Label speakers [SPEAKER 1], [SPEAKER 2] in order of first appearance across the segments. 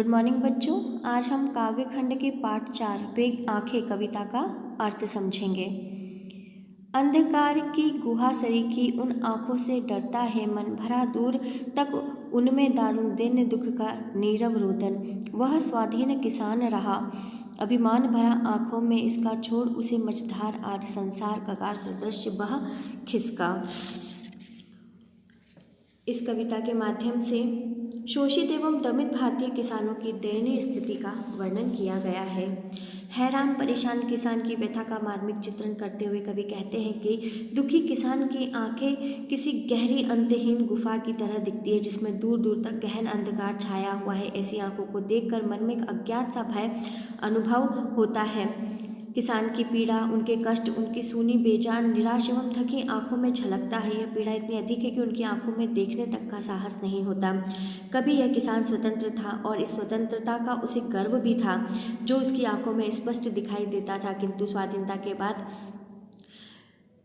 [SPEAKER 1] Good morning बच्चों। आज हम काव्य खंड के पाठ 4 वे आंखें कविता का अर्थ समझेंगे। अंधकार की गुहा सरीखी उन आँखों से डरता है मन, भरा दूर तक उनमें दारुण दैन्य दुख का नीरव रोदन। वह स्वाधीन किसान रहा, अभिमान भरा आँखों में इसका, छोड़ उसे मझधार आज संसार कगार सदृश बह खिसका। इस कविता के माध्यम से शोषित एवं दमित भारतीय किसानों की दयनीय स्थिति का वर्णन किया गया है। हैरान परेशान किसान की व्यथा का मार्मिक चित्रण करते हुए कवि कहते हैं कि दुखी किसान की आंखें किसी गहरी अंतहीन गुफा की तरह दिखती है, जिसमें दूर दूर तक गहन अंधकार छाया हुआ है। ऐसी आंखों को देखकर मन में एक अज्ञात सा भय अनुभव होता है। किसान की पीड़ा, उनके कष्ट, उनकी सूनी बेजान निराश एवं थकी आंखों में झलकता है। यह पीड़ा इतनी अधिक है कि उनकी आंखों में देखने तक का साहस नहीं होता। कभी यह किसान स्वतंत्र था और इस स्वतंत्रता का उसे गर्व भी था, जो उसकी आंखों में स्पष्ट दिखाई देता था। किंतु स्वाधीनता के बाद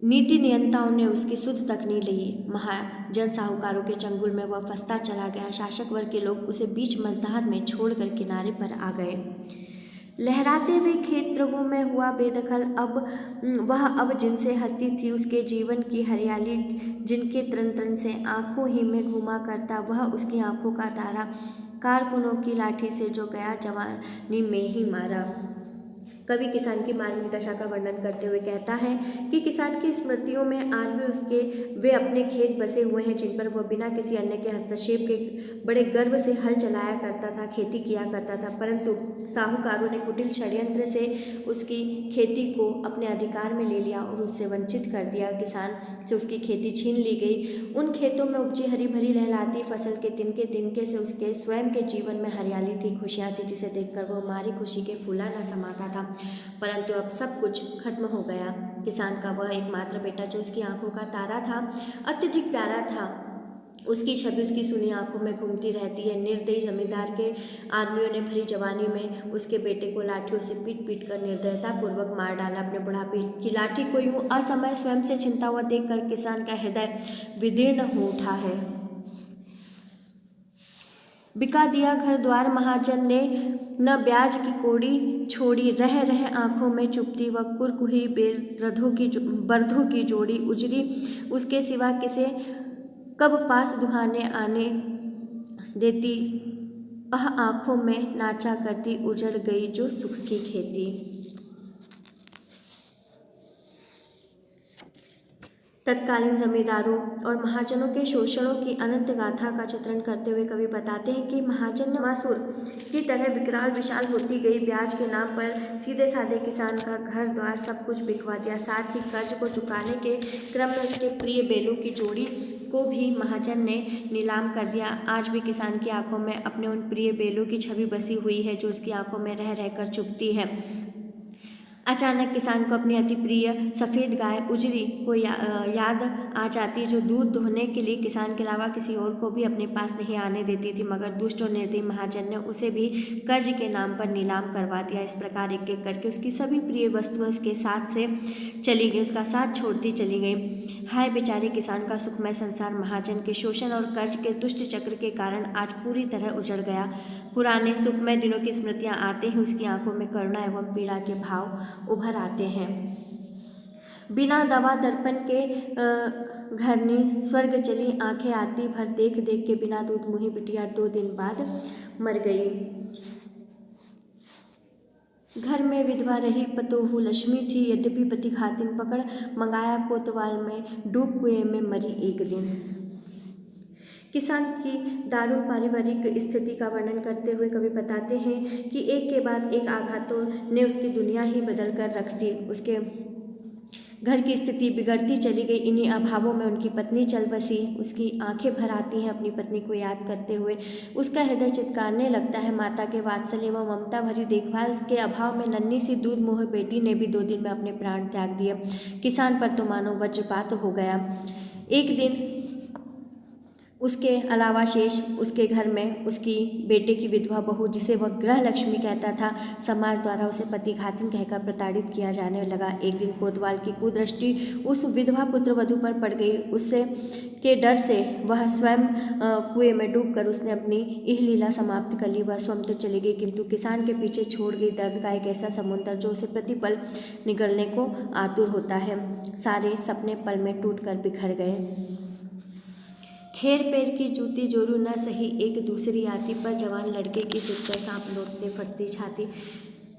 [SPEAKER 1] नीति नियंताओं ने उसकी सुध तक नहीं ली। महाजन साहूकारों के चंगुल में वह फंसता चला गया। शासक वर्ग के लोग उसे बीच मझधार में छोड़कर किनारे पर आ गए। लहराते हुए क्षेत्रों में हुआ बेदखल। अब जिनसे हंसती थी उसके जीवन की हरियाली, जिनके तृण तृण से आंखों ही में घुमा करता, वह उसकी आंखों का तारा कारकुनों की लाठी से जो गया जवानी में ही मारा। कवि किसान की मानवीय दशा का वर्णन करते हुए कहता है कि किसान की स्मृतियों में आज भी वे अपने खेत बसे हुए हैं, जिन पर वह बिना किसी अन्य के हस्तक्षेप के बड़े गर्व से हल चलाया करता था, खेती किया करता था। परंतु साहूकारों ने कुटिल षड्यंत्र से उसकी खेती को अपने अधिकार में ले लिया और उससे वंचित कर दिया। किसान से उसकी खेती छीन ली गई। उन खेतों में उपजी हरी भरी लहलाती फसल के तिनके से उसके स्वयं के जीवन में हरियाली थी, खुशियाँ थी, जिसे देखकर वह मारी खुशी के फूला न समाता था। परंतु अब सब कुछ खत्म हो गया। किसान का वह एकमात्र बेटा, जो उसकी आंखों का तारा था, अत्यधिक प्यारा था, उसकी छवि उसकी सुनी आंखों में घूमती रहती है। निर्दयी जमींदार के आदमियों ने भरी जवानी में उसके बेटे को लाठियों से पीट पीट कर निर्दयतापूर्वक मार डाला। अपने बुढ़ापे की लाठी को यूं असमय स्वयं से छिनता हुआ देखकर किसान का हृदय विदीर्ण हो उठा है। बिका दिया घर द्वार महाजन ने, न ब्याज की कौड़ी छोड़ी, रह रह आंखों में चुभती वह कुरकुही बरधों की जोड़ी। उजरी उसके सिवा किसे कब पास दुहाने आने देती, आंखों में नाचा करती, उजड़ गई जो सुख की खेती। तत्कालीन जमींदारों और महाजनों के शोषणों की अनंत गाथा का चित्रण करते हुए कवि बताते हैं कि महाजन ने मासूर की तरह विकराल विशाल होती गई ब्याज के नाम पर सीधे साधे किसान का घर द्वार सब कुछ बिकवा दिया। साथ ही कर्ज को चुकाने के क्रम में उसके प्रिय बैलों की जोड़ी को भी महाजन ने नीलाम कर दिया। आज भी किसान की आंखों में अपने उन प्रिय बैलों की छवि बसी हुई है, जो उसकी आंखों में रह रहकर चुभती है। अचानक किसान को अपनी अति प्रिय सफ़ेद गाय उजरी को याद आ जाती, जो दूध दोहने के लिए किसान के अलावा किसी और को भी अपने पास नहीं आने देती थी। मगर दुष्ट और निर्दयी महाजन ने उसे भी कर्ज के नाम पर नीलाम करवा दिया। इस प्रकार एक एक करके उसकी सभी प्रिय वस्तुएं उसके साथ से चली गई, उसका साथ छोड़ती चली गई। हाय बेचारे किसान का सुखमय संसार महाजन के शोषण और कर्ज के दुष्ट चक्र के कारण आज पूरी तरह उजड़ गया। पुराने सुखमय दिनों की स्मृतियां आते ही उसकी आंखों में करुणा एवं पीड़ा के भाव उभर आते हैं। बिना दवा दर्पण के घरनी स्वर्ग चली आंखें आती भर, देख देख के बिना दूध मुही बिटिया 2 दिन बाद मर गई। घर में विधवा रही पतोहू लक्ष्मी थी, यद्यपि पति खातिन पकड़ मंगाया कोतवाल में, डूब कुएं में मरी एक दिन। किसान की दारुण पारिवारिक स्थिति का वर्णन करते हुए कवि बताते हैं कि एक के बाद एक आघातों ने उसकी दुनिया ही बदल कर रख दी। उसके घर की स्थिति बिगड़ती चली गई। इन्हीं अभावों में उनकी पत्नी चल बसी। उसकी आंखें भर आती हैं अपनी पत्नी को याद करते हुए। उसका हृदय चित्कारने लगता है। माता के वात्सल्य व ममता भरी देखभाल के अभाव में नन्ही सी दूध मोह बेटी ने भी 2 दिन में अपने प्राण त्याग दिए। किसान पर तो मानो वज्रपात हो गया। एक दिन उसके अलावा शेष उसके घर में उसकी बेटे की विधवा बहू, जिसे वह गृह लक्ष्मी कहता था, समाज द्वारा उसे पतिघातिन कहकर प्रताड़ित किया जाने लगा। एक दिन कोतवाल की कुदृष्टि उस विधवा पुत्र वधू पर पड़ गई। उससे के डर से वह स्वयं कुएं में डूबकर उसने अपनी यह लीला समाप्त कर ली। वह स्वयं तो चली गई, किंतु किसान के पीछे छोड़ गई दर्द का एक ऐसा समुद्र जो उसे प्रतिपल निगलने को आतुर होता है। सारे सपने पल में टूटकर बिखर गए। खैर पैर की जूती जोरू न सही, एक दूसरी आती, पर जवान लड़के की सुतकर सांप लौटते फटती छाती।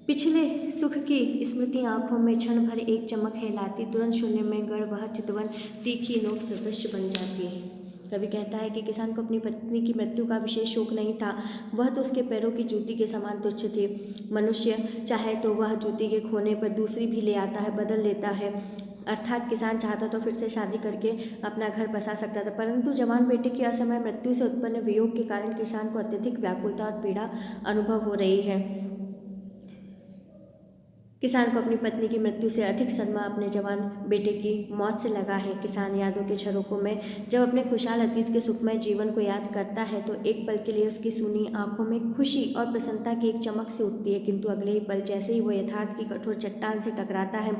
[SPEAKER 1] पिछले सुख की स्मृति आंखों में क्षण भर एक चमक हिलाती, तुरंत शून्य में गड़ वह चितवन तीखी नोक सदृश बन जाती है। कवि कहता है कि किसान को अपनी पत्नी की मृत्यु का विशेष शोक नहीं था, वह तो उसके पैरों की जूती के समान तुच्छ थी। मनुष्य चाहे तो वह जूती के खोने पर दूसरी भी ले आता है, बदल लेता है। अर्थात किसान चाहता तो फिर से शादी करके अपना घर बसा सकता था, परंतु जवान बेटे की असमय मृत्यु से उत्पन्न वियोग के कारण किसान को अत्यधिक व्याकुलता और पीड़ा अनुभव हो रही है। किसान को अपनी पत्नी की मृत्यु से अधिक सदमा अपने जवान बेटे की मौत से लगा है। किसान यादों के झरोकों में जब अपने खुशहाल अतीत के सुखमय जीवन को याद करता है तो एक पल के लिए उसकी सूनी आंखों में खुशी और प्रसन्नता की एक चमक से उठती है, किंतु अगले ही पल जैसे ही वो यथार्थ की कठोर चट्टान से टकराता है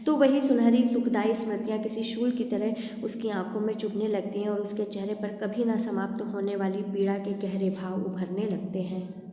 [SPEAKER 1] तो वही सुनहरी सुखदायी स्मृतियाँ किसी शूल की तरह उसकी आंखों में चुभने लगती हैं और उसके चेहरे पर कभी ना समाप्त होने वाली पीड़ा के गहरे भाव उभरने लगते हैं।